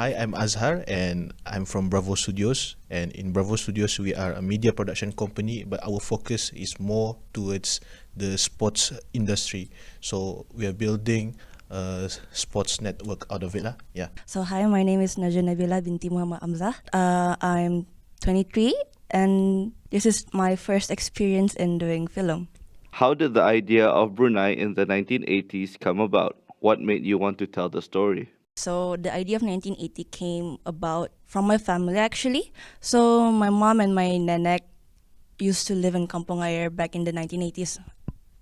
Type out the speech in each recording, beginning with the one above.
Hi, I'm Azhar and I'm from Bravo Studios. And in Bravo Studios, we are a media production company, but our focus is more towards the sports industry. So we are building a sports network out of it. Yeah. So hi, my name is Najwa Nabila binti Muhammad Amzah. I'm 23 and this is my first experience in doing film. How did the idea of Brunei in the 1980s come about? What made you want to tell the story? So the idea of 1980 came about from my family actually. So my mom and my nenek used to live in Kampung Ayer back in the 1980s.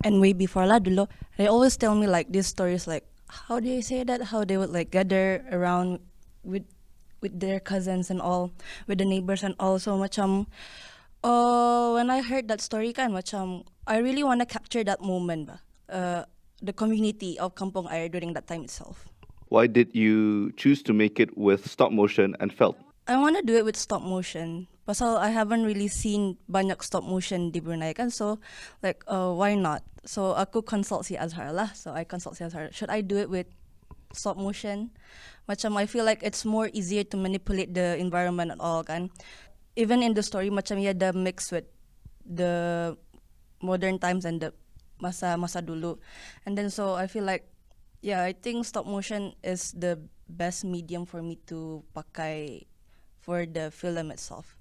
And way before lah dulu, they always tell me like these stories like, how do you say that? How they would like gather around with their cousins and all, with the neighbors and all. So macam, when I heard that story kan, macam, I really want to capture that moment ba. The community of Kampung Ayer during that time itself. Why did you choose to make it with stop motion and felt? I want to do it with stop motion. Pasal I haven't really seen banyak stop motion di Brunei kan. So like why not? So aku consult si Azhar lah. So I consult si Azhar. Should I do it with stop motion? Macam I feel like it's more easier to manipulate the environment and all kan. Even in the story macam ia ada mix with the modern times and the masa dulu. And then so I feel like yeah, I think stop motion is the best medium for me to pakai for the film itself.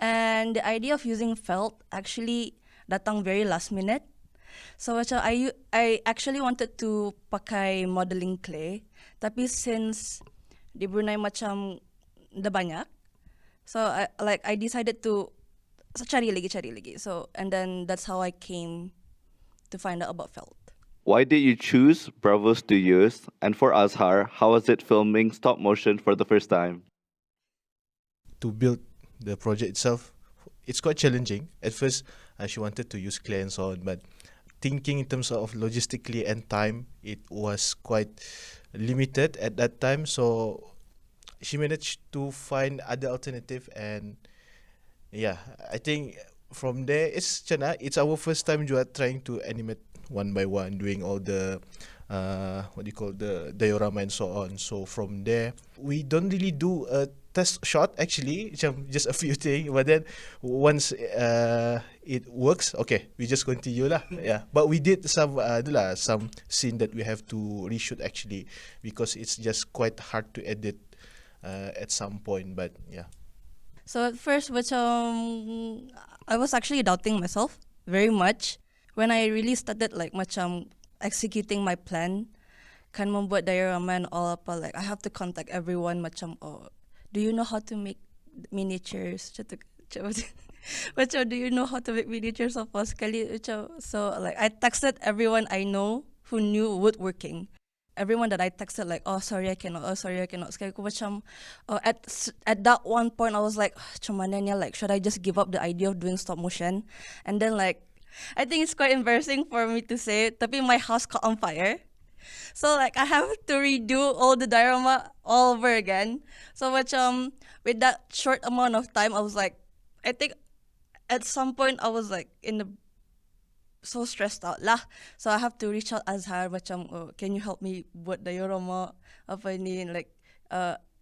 And the idea of using felt actually datang very last minute. So macam I actually wanted to pakai modeling clay, tapi since di Brunei macam dah banyak, so I decided to cari lagi. So and then that's how I came to find out about felt. Why did you choose Bravo Studios? And for Azhar, how was it filming stop motion for the first time? To build the project itself, it's quite challenging. At first, she wanted to use clay and so on, but thinking in terms of logistically and time, it was quite limited at that time. So she managed to find other alternative, and yeah, I think from there it's our first time juga trying to animate one by one, doing all the the diorama and so on. So from there, we don't really do a test shot actually, just a few things. But then once it works, okay, we just continue lah. Yeah, but we did some some scene that we have to reshoot actually, because it's just quite hard to edit at some point. But yeah. So at first, macam I was actually doubting myself very much when I really started like macam executing my plan. Kan membuat diorama and all apa, like I have to contact everyone macam, oh, do you know how to make miniatures? Macam, do you know how to make miniatures of us? So like I texted everyone I know who knew woodworking. Everyone that I texted like, oh sorry I cannot. Sekali aku macam, at that one point I was like, macam mana ni, like should I just give up the idea of doing stop motion? And then like, I think it's quite embarrassing for me to say, tapi my house caught on fire. So like I have to redo all the diorama all over again. So macam with that short amount of time, I was like, I think at some point I was like so stressed out lah. So I have to reach out Azhar macam, oh, can you help me buat diorama apa ni, like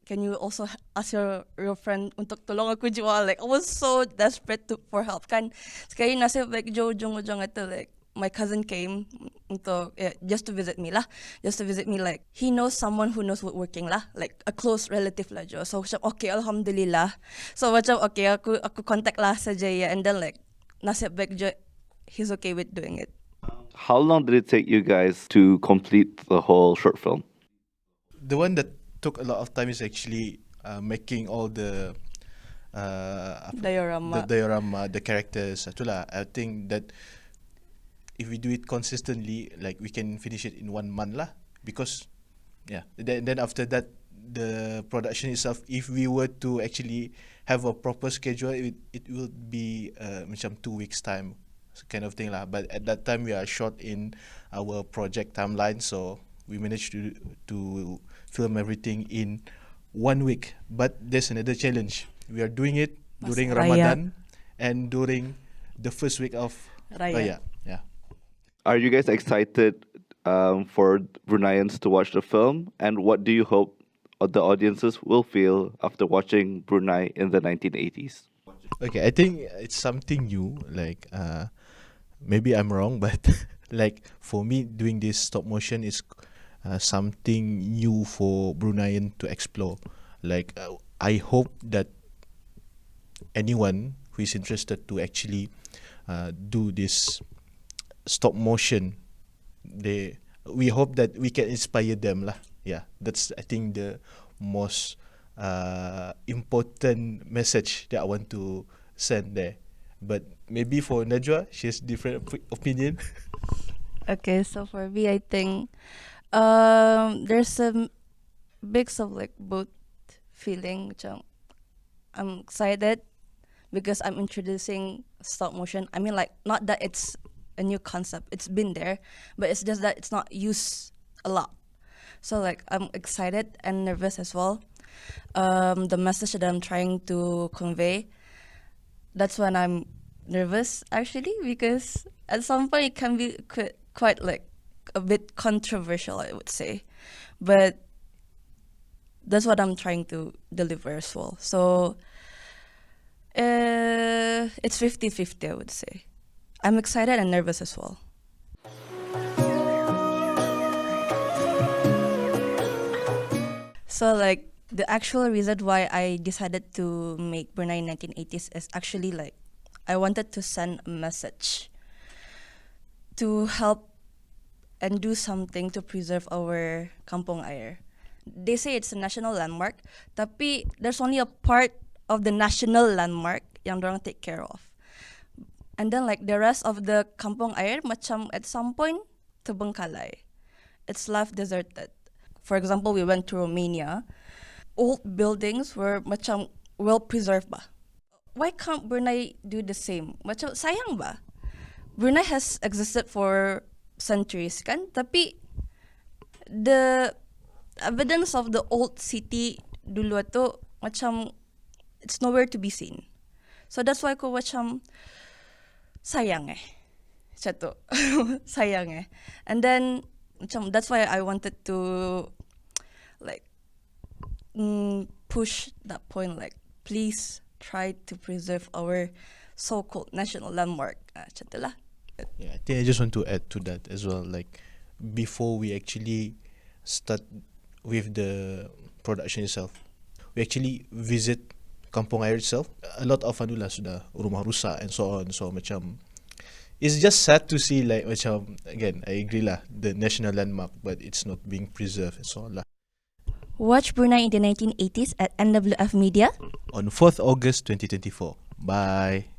can you also ask your friend untuk tolong aku jual? Like I was so desperate for help kan. Sekali nasib like ujung-ujung itu like my cousin came untuk just to visit me, like he knows someone who knows woodworking lah, like a close relative lah jo. So macam okay, alhamdulillah. So macam okay, aku contact lah saja ya, and then like nasib baik jo he's okay with doing it. How long did it take you guys to complete the whole short film? The one that took a lot of time is actually making all the diorama, the characters. Itulah, I think that if we do it consistently, like we can finish it in 1 month lah. Because yeah, then after that, the production itself, if we were to actually have a proper schedule, it will be macam 2 weeks time kind of thing lah. But at that time we are short in our project timeline, so we managed to film everything in 1 week. But there's another challenge. We are doing it during Ramadan and during the first week of Raya. Yeah. Are you guys excited for Bruneians to watch the film? And what do you hope what the audiences will feel after watching Brunei in the 1980s. Okay, I think it's something new. Like, maybe I'm wrong, but like for me, doing this stop motion is something new for Bruneian to explore. Like, I hope that anyone who is interested to actually do this stop motion, we hope that we can inspire them lah. Yeah, that's I think the most important message that I want to send there. But maybe for Najwa, she has different opinion. Okay, so for me, I think there's a mix of like both feeling. Macam I'm excited because I'm introducing stop motion. I mean, like, not that it's a new concept, it's been there, but it's just that it's not used a lot. So like I'm excited and nervous as well. The message that I'm trying to convey, that's when I'm nervous actually, because at some point it can be quite like a bit controversial, I would say, but that's what I'm trying to deliver as well. So it's 50-50, I would say. I'm excited and nervous as well. So like the actual reason why I decided to make Brunei 1980s is actually like I wanted to send a message to help and do something to preserve our Kampung Ayer. They say it's a national landmark, tapi there's only a part of the national landmark yang dorang take care of. And then like the rest of the Kampung Ayer macam at some point terbengkalai. It's left deserted. For example, we went to Romania. Old buildings were macam well preserved ba. Why can't Brunei do the same? Macam sayang ba? Brunei has existed for centuries kan, tapi the evidence of the old city dulu tu macam it's nowhere to be seen. So that's why ko macam sayang macam tu. Sayang and then macam that's why I wanted to like push that point, like please try to preserve our so-called national landmark. Macam tu lah. Yeah, I think I just want to add to that as well. Like, before we actually start with the production itself, we actually visit Kampung Ayer itself. A lot of anulah sudah rumah rusak and so on. So macam it's just sad to see like macam again I agree lah the national landmark, but it's not being preserved and so on lah. Watch Brunei in the 1980s at NWF Media On 4th August 2024. Bye.